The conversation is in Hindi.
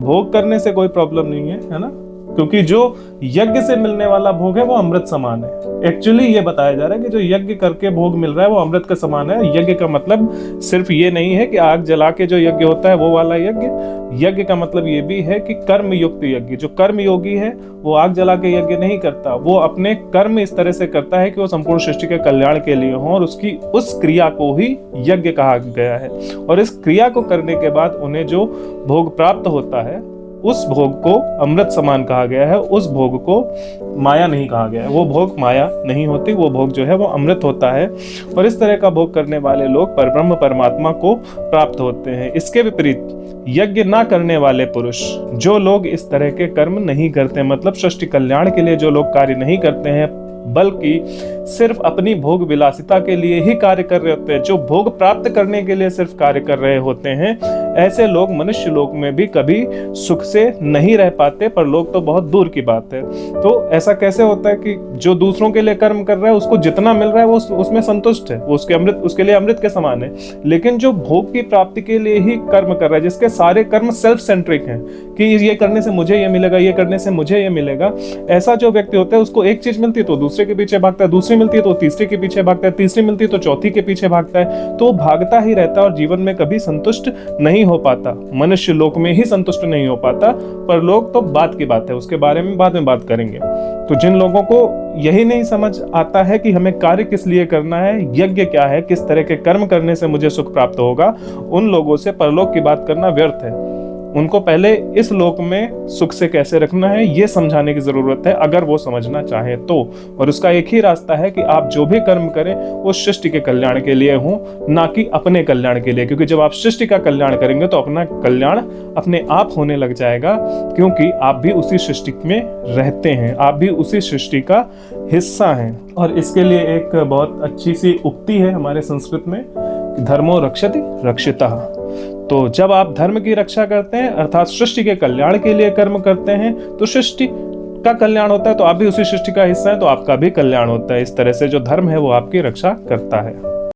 भोग करने से कोई प्रॉब्लम नहीं है ना, क्योंकि जो यज्ञ से मिलने वाला भोग है वो अमृत समान है। एक्चुअली ये बताया जा रहा है कि जो यज्ञ करके भोग मिल रहा है वो अमृत के समान है। यज्ञ का मतलब सिर्फ ये नहीं है कि आग जला के जो यज्ञ होता है वो वाला यज्ञ। यज्ञ का मतलब ये भी है कि कर्म युक्त यज्ञ। जो कर्म योगी है वो आग जला के यज्ञ नहीं करता, वो अपने कर्म इस तरह से करता है कि वो संपूर्ण सृष्टि के कल्याण के लिए हो, और उसकी उस क्रिया को ही यज्ञ कहा गया है। और इस क्रिया को करने के बाद उन्हें जो भोग प्राप्त होता है उस भोग को अमृत समान कहा गया है। उस भोग को माया नहीं कहा गया है। वो भोग माया नहीं होती, वो भोग जो है वो अमृत होता है। और इस तरह का भोग करने वाले लोग परब्रह्म परमात्मा को प्राप्त होते हैं। इसके विपरीत यज्ञ ना करने वाले पुरुष, जो लोग इस तरह के कर्म नहीं करते, मतलब सृष्टि कल्याण के लिए जो लोग कार्य नहीं करते हैं बल्कि सिर्फ अपनी भोग विलासिता के लिए ही कार्य कर रहे होते हैं, जो भोग प्राप्त करने के लिए सिर्फ कार्य कर रहे होते हैं, ऐसे लोग मनुष्य लोक में भी कभी सुख से नहीं रह पाते। पर लोग तो बहुत दूर की बात है। तो ऐसा कैसे होता है कि जो दूसरों के लिए कर्म कर रहा है उसको जितना मिल रहा है वो उसमें संतुष्ट है, वो उसके लिए अमृत के समान है। लेकिन जो भोग की प्राप्ति के लिए ही कर्म कर रहा है, जिसके सारे कर्म सेल्फ सेंट्रिक हैं कि ये करने से मुझे ये मिलेगा, ये करने से मुझे ये मिलेगा, ऐसा जो व्यक्ति होता है उसको एक चीज मिलती है तो दूसरे के पीछे भागता है, दूसरी मिलती है तो तीसरे के पीछे भागता है, तीसरी मिलती है तो चौथी के पीछे भागता है। तो भागता ही रहता है और जीवन में कभी संतुष्ट नहीं हो पाता, मनुष्य लोक में ही संतुष्ट नहीं हो पाता। पर लोग तो बात की बात है, उसके बारे में बाद में बात करेंगे। तो जिन लोगों को यही नहीं समझ आता है कि हमें कार्य किस लिए करना है, यज्ञ क्या है, किस तरह के कर्म करने से मुझे सुख प्राप्त होगा, उन लोगों से परलोक की बात करना व्यर्थ है। उनको पहले इस लोक में सुख से कैसे रखना है ये समझाने की जरूरत है, अगर वो समझना चाहे तो। और उसका एक ही रास्ता है कि आप जो भी कर्म करें वो सृष्टि के कल्याण के लिए हो, ना कि अपने कल्याण के लिए। क्योंकि जब आप सृष्टि का कल्याण करेंगे तो अपना कल्याण अपने आप होने लग जाएगा, क्योंकि आप भी उसी सृष्टि में रहते हैं, आप भी उसी सृष्टि का हिस्सा हैं। और इसके लिए एक बहुत अच्छी सी उक्ति है हमारे संस्कृत में, धर्मो रक्षति रक्षितः। तो जब आप धर्म की रक्षा करते हैं अर्थात सृष्टि के कल्याण के लिए कर्म करते हैं तो सृष्टि का कल्याण होता है, तो आप भी उसी सृष्टि का हिस्सा हैं तो आपका भी कल्याण होता है। इस तरह से जो धर्म है वो आपकी रक्षा करता है।